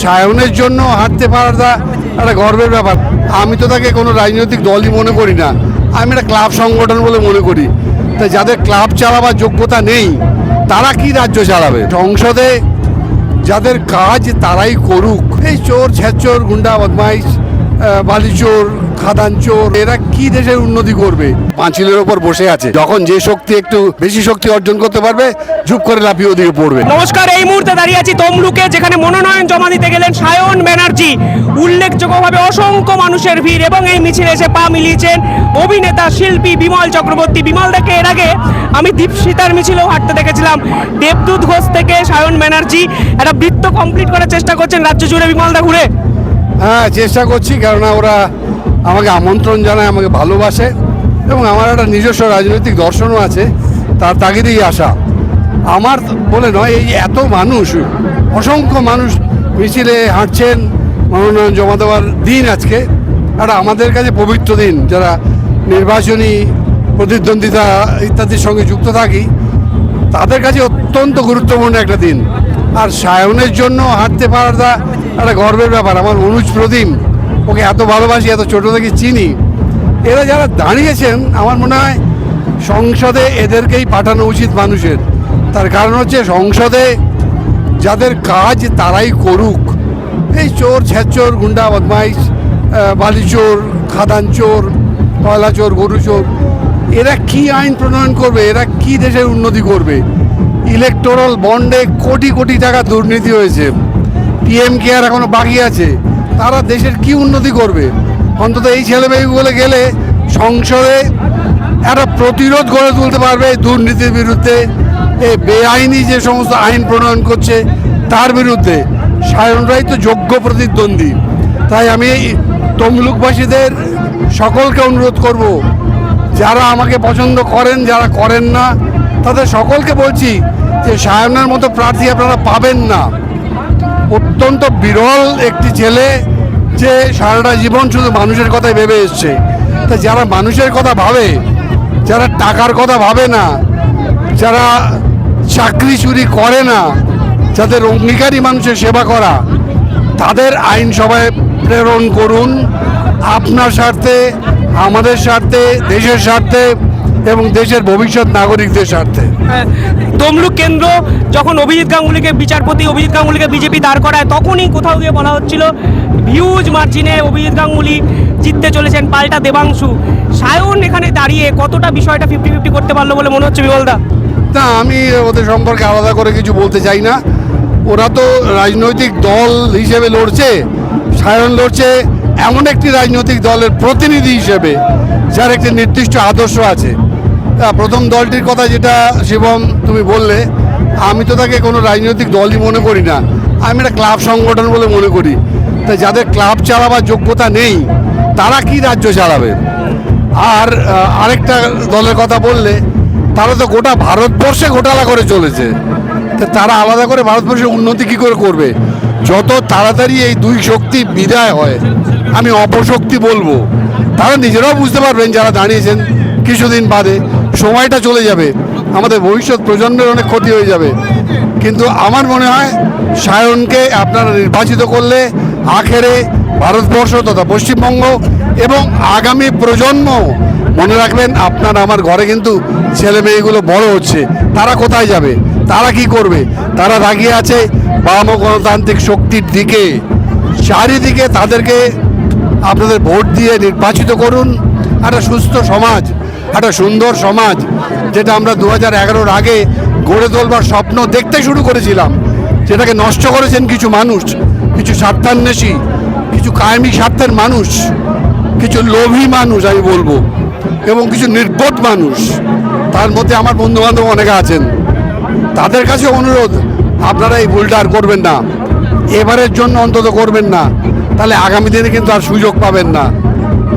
সায়নের জন্য হাঁটতে পারাটা একটা গর্বের ব্যাপার। আমি তো তাকে কোনো রাজনৈতিক দলই মনে করি না, আমি একটা ক্লাব সংগঠন বলে মনে করি। তা যাদের ক্লাব চালাবার যোগ্যতা নেই তারা কি রাজ্য চালাবে? সংসদে যাদের কাজ তারাই করুক। এই চোর, ছেচোর, গুন্ডা, বদমাইশ, বালিচোর, খাদান চোর, এরা কি দেশের উন্নতি করবে? পাঁচিলের ওপর বসে আছে, যখন যে শক্তি একটু বেশি শক্তি অর্জন করতে পারবে ঝুপ করে লাফিয়ে ওদিকে পড়বে। নমস্কার, এই মুহূর্তে দাঁড়িয়ে আছি তমলুকে, যেখানে মনোনয়ন জমা দিতে গেলেন সায়ন ব্যানার্জি। উল্লেখযোগ্যভাবে অসংখ্য মানুষের ভিড় এবং এই মিছিলে এসে পা মিলিয়েছেন অভিনেতা শিল্পী বিমল চক্রবর্তী। বিমল দেখে এর আগে আমি দীপশিতার মিছিলেও হাঁটতে দেখেছিলাম। দেবদূত ঘোষ থেকে সায়ন ব্যানার্জি একটা বৃত্ত কমপ্লিট করার চেষ্টা করছেন রাজ্য জুড়ে। বিমলদা ঘুরে হ্যাঁ চেষ্টা করছি, কেননা ওরা আমাকে আমন্ত্রণ জানায়, আমাকে ভালোবাসে এবং আমার একটা নিজস্ব রাজনৈতিক দর্শনও আছে, তার তাগিদেই আসা। আমার বলে নয়, এই এত মানুষ, অসংখ্য মানুষ মিছিলে হাঁটছেন। মনোনয়ন জমা দেওয়ার দিন আজকে একটা আমাদের কাছে পবিত্র দিন, যারা নির্বাচনী প্রতিদ্বন্দ্বিতা ইত্যাদির সঙ্গে যুক্ত থাকি তাদের কাছে অত্যন্ত গুরুত্বপূর্ণ একটা দিন। আর সায়নের জন্য হাঁটতে পারাটা একটা গর্বের ব্যাপার। আমার অনুজ প্রদীপ, ওকে এত ভালোবাসি, এত ছোটো থেকে চিনি। এরা যারা দাঁড়িয়েছেন, আমার মনে হয় সংসদে এদেরকেই পাঠানো উচিত মানুষের। তার কারণ হচ্ছে সংসদে যাদের কাজ তারাই করুক। এই চোর, ছেচোর, গুন্ডা, বদমাইশ, বালিচোর, খাদান চোর, কয়লা চোর, গরু চোর, এরা কি আইন প্রণয়ন করবে? এরা কি দেশের উন্নতি করবে? ইলেকটোরাল বন্ডে কোটি কোটি টাকা দুর্নীতি হয়েছে, পিএম কেয়ার এখনো বাকি আছে, তারা দেশের কি উন্নতি করবে? অন্তত এই ছেলেমেয়েগুলো গেলে সংসদে একটা প্রতিরোধ গড়ে তুলতে পারবে দুর্নীতির বিরুদ্ধে, এই বেআইনি যে সমস্ত আইন প্রণয়ন করছে তার বিরুদ্ধে। সায়নরাই তো যোগ্য প্রতিদ্বন্দ্বী। তাই আমি তমলুকবাসীদের সকলকে অনুরোধ করব, যারা আমাকে পছন্দ করেন, যারা করেন না, তাদের সকলকে বলছি যে সায়নের মতো প্রার্থী আপনারা পাবেন না। অত্যন্ত বিরল একটি ছেলে যে সারাটা জীবন শুধু মানুষের কথাই ভেবে এসছে। তা যারা মানুষের কথা ভাবে, যারা টাকার কথা ভাবে না, যারা চাকরি চুরি করে না, যাদের অঙ্গীকারী মানুষের সেবা করা, তাদের আইনসভায় প্রেরণ করুন। আপনার স্বার্থে, আমাদের স্বার্থে, দেশের স্বার্থে এবং দেশের ভবিষ্যৎ নাগরিকদের স্বার্থে। তমলুক কেন্দ্র যখন অভিজিৎ গাঙ্গুলিকে, বিচারপতি অভিজিৎ গাঙ্গুলিকে বিজেপি দাঁড় করায়, তখনই কোথাও গিয়ে বলা হচ্ছিল হিউজ মার্জিনে অভিজিৎ গাঙ্গুলি জিততে চলেছেন, পাল্টা দেবাংশু। সায়ন এখানে দাঁড়িয়ে কতটা বিষয়টা 50-50 করতে পারলো বলে মনে হচ্ছে বিমলদা? না, আমি ওদের সম্পর্কে আলাদা করে কিছু বলতে চাই না। ওরা তো রাজনৈতিক দল হিসেবে লড়ছে, সায়ন লড়ছে এমন একটি রাজনৈতিক দলের প্রতিনিধি হিসেবে যার একটি নির্দিষ্ট আদর্শ আছে। প্রথম দলটির কথা যেটা শিবম তুমি বললে, আমি তো তাকে কোনো রাজনৈতিক দলই মনে করি না, আমি একটা ক্লাব সংগঠন বলে মনে করি। তা যাদের ক্লাব চালাবার যোগ্যতা নেই তারা কি রাজ্য চালাবে? আর আরেকটা দলের কথা বললে, তারা তো গোটা ভারতবর্ষে ঘোটালা করে চলেছে। তা তারা আলাদা করে ভারতবর্ষের উন্নতি কী করে করবে? যত তাড়াতাড়ি এই দুই শক্তি বিদায় হয়, আমি অপশক্তি বলবো, তারা নিজেরাও বুঝতে পারবেন যারা দাঁড়িয়েছেন কিছুদিন বাদে। সময়টা চলে যাবে, আমাদের ভবিষ্যৎ প্রজন্মের অনেক ক্ষতি হয়ে যাবে। কিন্তু আমার মনে হয় সায়নকে আপনারা নির্বাচিত করলে আখেরে ভারতবর্ষ তথা পশ্চিমবঙ্গ এবং আগামী প্রজন্ম, মনে রাখবেন আপনার আমার ঘরে কিন্তু ছেলে মেয়েগুলো বড় হচ্ছে, তারা কোথায় যাবে? তারা কি করবে? তারা তাকিয়ে আছে বাম গণতান্ত্রিক শক্তির দিকে। চারিদিকে তাদেরকে আপনাদের ভোট দিয়ে নির্বাচিত করুন। একটা সুস্থ সমাজ, একটা সুন্দর সমাজ, যেটা আমরা 2011-র আগে গড়ে তোলবার স্বপ্ন দেখতে শুরু করেছিলাম, যেটাকে নষ্ট করেছেন কিছু মানুষ, কিছু স্বার্থান্বেষী, কিছু কায়েমি স্বার্থের মানুষ, কিছু লোভী মানুষ আমি বলবো, এবং কিছু নির্বোধ মানুষ। তার মধ্যে আমার বন্ধুবান্ধব অনেকে আছেন। তাদের কাছে অনুরোধ, আপনারা এই ভুলটা আর করবেন না, এবারের জন্য অন্তত করবেন না, তাহলে আগামী দিনে কিন্তু আর সুযোগ পাবেন না।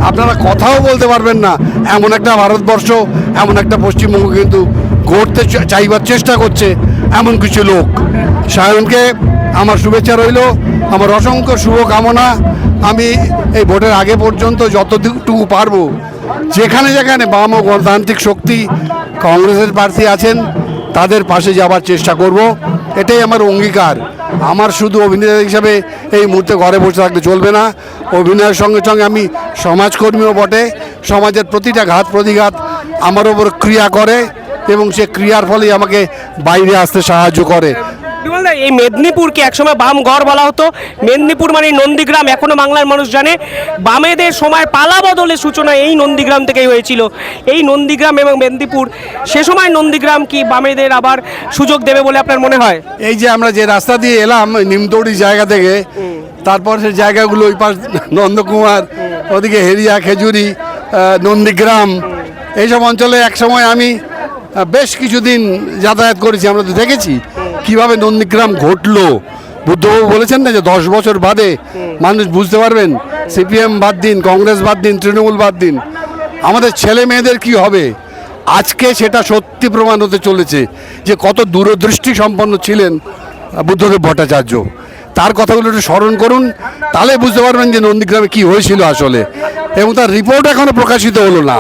আপনারা কথাও বলতে পারবেন না। এমন একটা ভারতবর্ষ, এমন একটা পশ্চিমবঙ্গ কিন্তু গড়তে চাইবার চেষ্টা করছে এমন কিছু লোক। সায়নকে আমার শুভেচ্ছা রইল, আমার অসংখ্য শুভকামনা। আমি এই ভোটের আগে পর্যন্ত যতটুকু পারবো, যেখানে যেখানে বাম ও গণতান্ত্রিক শক্তি কংগ্রেসের প্রার্থী আছেন তাদের পাশে যাবার চেষ্টা করব। এটাই আমার অঙ্গীকার। আমার শুধু অভিনেতা হিসাবে এই মুহূর্তে ঘরে বসে থাকলে চলবে না, অভিনয়ের সঙ্গে সঙ্গে আমি সমাজকর্মীও বটে। সমাজের প্রতিটা ঘাত প্রতিঘাত আমার ওপর ক্রিয়া করে এবং সে ক্রিয়ার ফলেই আমাকে বাইরে আসতে সাহায্য করে। বিমলদা, এই মেদিনীপুরকে একসময় বাম গড় বলা হতো। মেদিনীপুর মানে নন্দীগ্রাম, এখনো বাংলার মানুষ জানে। বামেদের সময় পালা বদলের সূচনা এই নন্দীগ্রাম থেকেই হয়েছিল। এই নন্দীগ্রাম এবং মেদিনীপুর, সে সময় নন্দীগ্রাম কি বামেদের আবার সুযোগ দেবে বলে আপনার মনে হয়? এই যে আমরা যে রাস্তা দিয়ে এলাম ওই নিমতৌড়ি জায়গা থেকে, তারপর সেই জায়গাগুলো ওই পাশ নন্দকুমার, ওদিকে হেরিয়া, খেজুরি, নন্দীগ্রাম, এইসব অঞ্চলে একসময় আমি বেশ কিছুদিন যাতায়াত করেছি। আমরা তো দেখেছি কিভাবে নন্দীগ্রাম ঘটলো। বুদ্ধবাবু বলেছেন না যে 10 বছর বাদে মানুষ বুঝতে পারবেন, সিপিএম বাদ দিন, কংগ্রেস বাদ দিন, তৃণমূল বাদ দিন, আমাদের ছেলে মেয়েদের কি হবে। আজকে সেটা সত্যি প্রমাণ হতে চলেছে যে কত দূরদৃষ্টি সম্পন্ন ছিলেন বুদ্ধদেব ভট্টাচার্য। তার কথাগুলো একটু স্মরণ করুন, তাহলে বুঝতে পারবেন যে নন্দীগ্রামে কি হয়েছিল আসলে, এবং তার রিপোর্ট এখনো প্রকাশিত হলো না।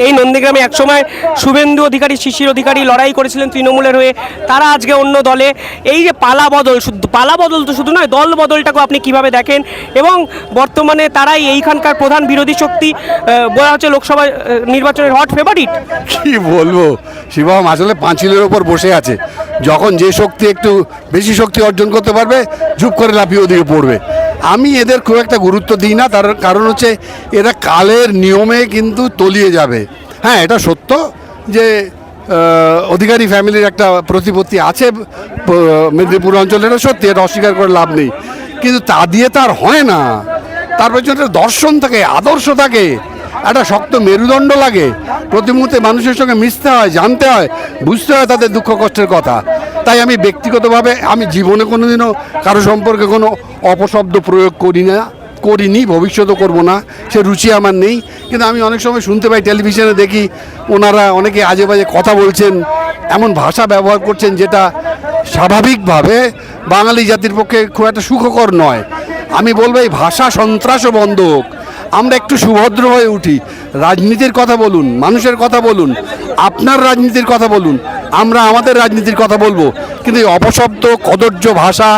এই নন্দীগ্রামে একসময় শুভেন্দু অধিকারী, শিশির অধিকারী লড়াই করেছিলেন তৃণমূলের হয়ে, তারা আজকে অন্য দলে। এই যে পালা বদল, শুধু পালা বদল তো শুধু নয়, দল বদলটাকে আপনি কিভাবে দেখেন? এবং বর্তমানে তারাই এইখানকার প্রধান বিরোধী শক্তি, বলা হচ্ছে লোকসভা নির্বাচনের হট ফেভারিট। কি বলবো, শিবম আসলে পাঁচিলের ওপর বসে আছে। যখন যে শক্তি একটু বেশি শক্তি অর্জন করতে পারবে, ঝুপ করে লাফিয়ে ওদিকে পড়বে। আমি এদের খুব একটা গুরুত্ব দিই না, তার কারণ হচ্ছে এরা কালের নিয়মে কিন্তু তলিয়ে যাবে। হ্যাঁ, এটা সত্য যে অধিকারী ফ্যামিলির একটা প্রতিপত্তি আছে মেদিনীপুর অঞ্চলে, এটা সত্যি, এটা অস্বীকার করে লাভ নেই। কিন্তু তা দিয়ে তার হয় না, তার পেছনে একটা দর্শন থাকে, আদর্শ থাকে, একটা শক্ত মেরুদণ্ড লাগে। প্রতি মুহূর্তে মানুষের সঙ্গে মিশতে হয়, জানতে হয়, বুঝতে হয় তাদের দুঃখ কষ্টের কথা। তাই আমি ব্যক্তিগতভাবে আমি জীবনে কোনোদিনও কারো সম্পর্কে কোনো অপশব্দ প্রয়োগ করিনি, ভবিষ্যতেও করবো না, সে রুচি আমার নেই। কিন্তু আমি অনেক সময় শুনতে পাই, টেলিভিশনে দেখি ওনারা অনেকে আজে বাজে কথা বলছেন, এমন ভাষা ব্যবহার করছেন যেটা স্বাভাবিকভাবে বাঙালি জাতির পক্ষে খুব একটা সুখকর নয়। আমি বলবো এই ভাষা সন্ত্রাসও বন্ধ হোক, আমরা একটু সুভদ্র হয়ে উঠি। রাজনীতির কথা বলুন, মানুষের কথা বলুন, আপনার রাজনীতির কথা বলুন, আমরা আমাদের রাজনীতির কথা বলবো। কিন্তু এই অপশব্দ, কদর্য ভাষা,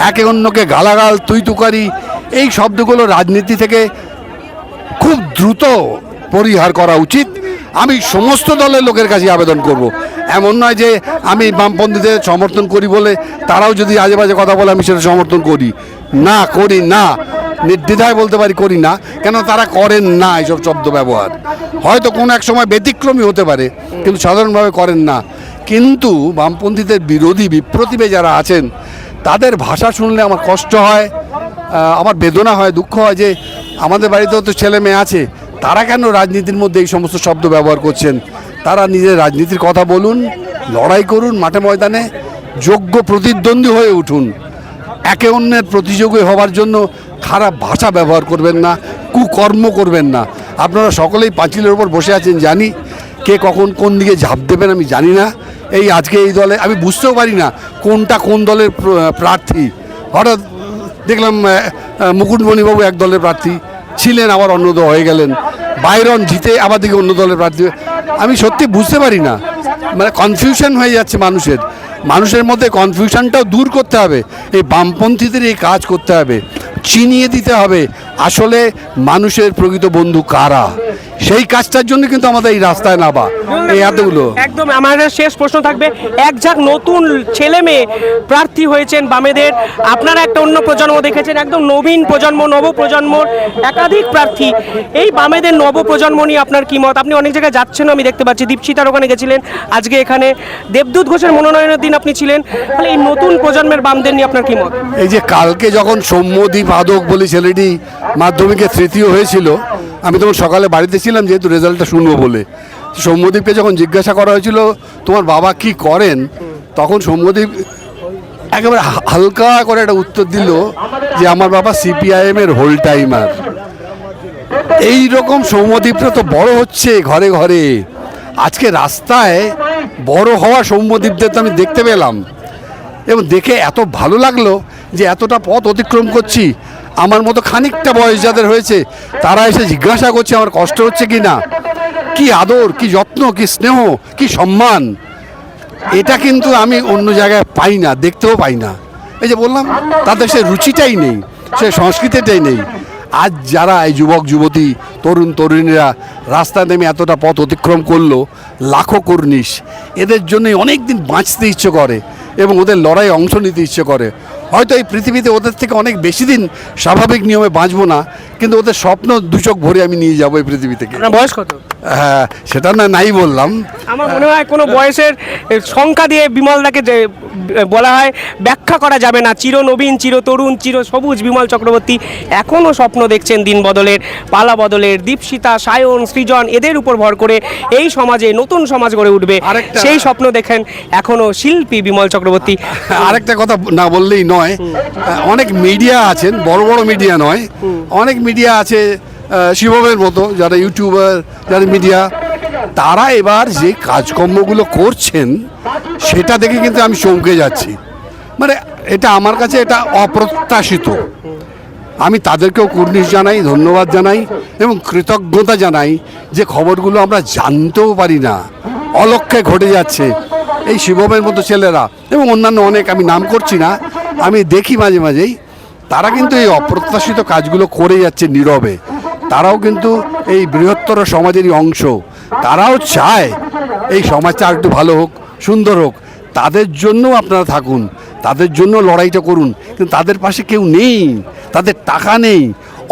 একে অন্যকে গালাগাল, তুই তুকারি, এই শব্দগুলো রাজনীতি থেকে খুব দ্রুত পরিহার করা উচিত। আমি সমস্ত দলের লোকের কাছে আবেদন করব। এমন নয় যে আমি বামপন্থীদের সমর্থন করি বলে তারাও যদি আজে বাজে কথা বলে আমি সেটা সমর্থন করি না, করি না, নির্দ্বিধায় বলতে পারি করি না, কেন তারা করেন না এইসব শব্দ ব্যবহার। হয়তো কোনো এক সময় ব্যতিক্রমী হতে পারে, কিন্তু সাধারণভাবে করেন না। কিন্তু বামপন্থীদের বিরোধী বিপ্রতিভে যারা আছেন, তাদের ভাষা শুনলে আমার কষ্ট হয়, আমার বেদনা হয়, দুঃখ হয় যে আমাদের বাড়িতেও তো ছেলে মেয়ে আছে, তারা কেন রাজনীতির মধ্যে এই সমস্ত শব্দ ব্যবহার করছেন। তারা নিজের রাজনীতির কথা বলুন, লড়াই করুন মাঠে ময়দানে, যোগ্য প্রতিদ্বন্দ্বী হয়ে উঠুন। একে অন্যের প্রতিযোগী হওয়ার জন্য খারাপ ভাষা ব্যবহার করবেন না, কুকর্ম করবেন না। আপনারা সকলেই পাঁচিলের ওপর বসে আছেন জানি, কে কখন কোন দিকে ঝাঁপ দেবেন আমি জানি না। এই আজকে এই দলে আমি বুঝতেও পারি না কোনটা কোন দলের প্রার্থী। হঠাৎ দেখলাম মুকুটমণিবাবু এক দলের প্রার্থী ছিলেন, আবার অন্য দল হয়ে গেলেন, বাইরন জিতে আবার দিকে অন্য দলের প্রার্থী। আমি সত্যি বুঝতে পারি না, মানে কনফিউশন হয়ে যাচ্ছে মানুষের মধ্যে। কনফিউশনটাও দূর করতে হবে, এই বামপন্থীদের এই কাজ করতে হবে, চিনিয়ে দিতে হবে আসলে মানুষের প্রকৃত বন্ধু কারা। সেই কাজটার জন্য কিন্তু আমাদের এই রাস্তায় নামা, এই এতগুলো। একদম আমাদের শেষ প্রশ্ন থাকবে, এক ঝাঁক নতুন ছেলে মেয়ে প্রার্থী হয়েছেন বামেদের, আপনারা একটা অন্য প্রজন্ম দেখেছেন, একদম নবীন প্রজন্ম, নব প্রজন্মর একাধিক প্রার্থী। এই বামেদের নব প্রজন্ম নিয়ে আপনার কি মত? আপনি অনেক জায়গায় যাচ্ছেন আমি দেখতে পাচ্ছি, দীপশিতার ওখানে গেছিলেন, আজকে এখানে দেবদূত ঘোষের মনোনয়নের দিন আপনি ছিলেন। তাহলে এই নতুন প্রজন্মের বামদের নিয়ে আপনার কি মত? এই যে কালকে যখন সৌম্যদীপ আদক বলে ছেলেটি মাধ্যমিকে তৃতীয় হয়েছিল, আমি তখন সকালে বাড়িতে ছিলাম যেহেতু রেজাল্টটা শুনবো বলে। সৌম্যদীপকে যখন জিজ্ঞাসা করা হয়েছিল তোমার বাবা কি করেন, তখন সৌম্যদীপ একেবারে হালকা করে একটা উত্তর দিল যে আমার বাবা সিপিআইএম এর হোল টাইমার। এই রকম সৌম্যদীপরা তো বড় হচ্ছে ঘরে ঘরে। আজকে রাস্তায় বড় হওয়া সৌম্যদীপদের তো আমি দেখতে পেলাম, এবং দেখে এত ভালো লাগলো যে এতটা পথ অতিক্রম করছি। আমার মতো খানিকটা বয়স যাদের হয়েছে তারা এসে জিজ্ঞাসা করছে আমার কষ্ট হচ্ছে কি না। কি আদর, কি যত্ন, কি স্নেহ, কি সম্মান। এটা কিন্তু আমি অন্য জায়গায় পাই না, দেখতেও পাই না। এই যে বললাম, তাদের সে রুচিটাই নেই, সে সংস্কৃতিটাই নেই। আজ যারা এই যুবক যুবতী তরুণ তরুণীরা রাস্তায় নেমে এতটা পথ অতিক্রম করলো, লাখো কর্নিশ, এদের জন্যই অনেক দিন বাঁচতে ইচ্ছে করে এবং ওদের লড়াইয়ে অংশ নিতে ইচ্ছে করে। হয়তো এই পৃথিবীতে ওদের থেকে অনেক বেশি দিন স্বাভাবিক নিয়মে বাঁচবো না, কিন্তু ওদের স্বপ্ন দু চোখ ভরে আমি নিয়ে যাবো এই পৃথিবী থেকে। আপনার বয়স কত? হ্যাঁ, সেটা নাই বললাম। আমার মনে হয় কোনো বয়সের সংখ্যা দিয়ে বিমলদাকে যে বলা হয় ব্যাখ্যা করা যাবে না। চিরনবীন, চিরতরুণ, চির সবুজ বিমল চক্রবর্তী এখনও স্বপ্ন দেখছেন দিন বদলের, পালা বদলের। দীপশিতা, সায়ন, সৃজন এদের উপর ভর করে এই সমাজে নতুন সমাজ গড়ে উঠবে, সেই স্বপ্ন দেখেন এখনও শিল্পী বিমল চক্রবর্তী। আরেকটা কথা না বললেই নয়, অনেক মিডিয়া আছেন, বড় বড় মিডিয়া নয়, অনেক মিডিয়া আছে শিবমের মতো যারা ইউটিউবার, যারা মিডিয়া, তারা এবার যে কাজকর্মগুলো করছেন সেটা দেখে কিন্তু আমি চমকে যাচ্ছি। মানে এটা আমার কাছে এটা অপ্রত্যাশিত। আমি তাদেরকেও কুর্নিশ জানাই, ধন্যবাদ জানাই এবং কৃতজ্ঞতা জানাই যে খবরগুলো আমরা জানতেও পারি না, অলক্ষ্যে ঘটে যাচ্ছে। এই শিবমের মতো ছেলেরা এবং অন্যান্য অনেক, আমি নাম করছি না, আমি দেখি মাঝে মাঝেই, তারা কিন্তু এই অপ্রত্যাশিত কাজগুলো করে যাচ্ছে নীরবে। তারাও কিন্তু এই বৃহত্তর সমাজেরই অংশ, তারাও চায় এই সমাজটা একটু ভালো হোক, সুন্দর হোক। তাদের জন্য আপনারা থাকুন, তাদের জন্য লড়াইটা করুন, কিন্তু তাদের পাশে কেউ নেই, তাদের টাকা নেই,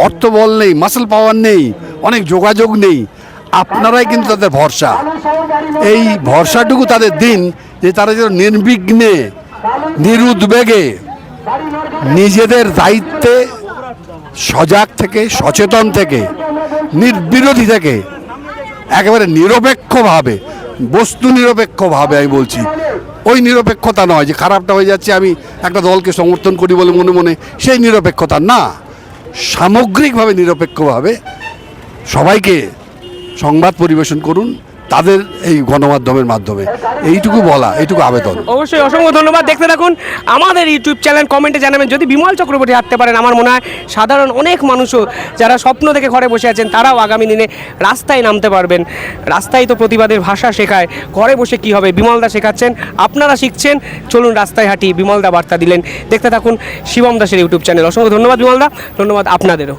অর্থবল নেই, মাসল পাওয়ার নেই, অনেক যোগাযোগ নেই। আপনারাই কিন্তু তাদের ভরসা। এই ভরসাটুকু তাদের দিন যে তারা যেন নির্বিঘ্নে, নিরুদ্বেগে, নিজেদের দায়িত্বে সজাগ থেকে, সচেতন থেকে, নির্বিরোধী থেকে, একেবারে নিরপেক্ষভাবে, বস্তু নিরপেক্ষভাবে আমি বলছি, ওই নিরপেক্ষতা নয় যে খারাপটা হয়ে যাচ্ছে আমি একটা দলকে সমর্থন করি বলে মনে মনে, সেই নিরপেক্ষতা না, সামগ্রিকভাবে নিরপেক্ষভাবে সবাইকে সংবাদ পরিবেশন করুন তাদের এই গণমাধ্যমের মাধ্যমে। এইটুকু বলা, এইটুকু আবেদন। অবশ্যই অসংখ্য ধন্যবাদ। দেখতে থাকুন আমাদের ইউটিউব চ্যানেল, কমেন্টে জানাবেন যদি বিমল চক্রবর্তী হাঁটতে পারেন। আমার মনে হয় সাধারণ অনেক মানুষও যারা স্বপ্ন দেখে ঘরে বসে আছেন, তারাও আগামী দিনে রাস্তায় নামতে পারবেন। রাস্তায় তো প্রতিবাদের ভাষা শেখায়, ঘরে বসে কি হবে, বিমলদা শেখাচ্ছেন, আপনারা শিখছেন। চলুন রাস্তায় হাঁটি, বিমলদা বার্তা দিলেন। দেখতে থাকুন শিবম দাসের ইউটিউব চ্যানেল। অসংখ্য ধন্যবাদ বিমলদা, ধন্যবাদ আপনাদেরও।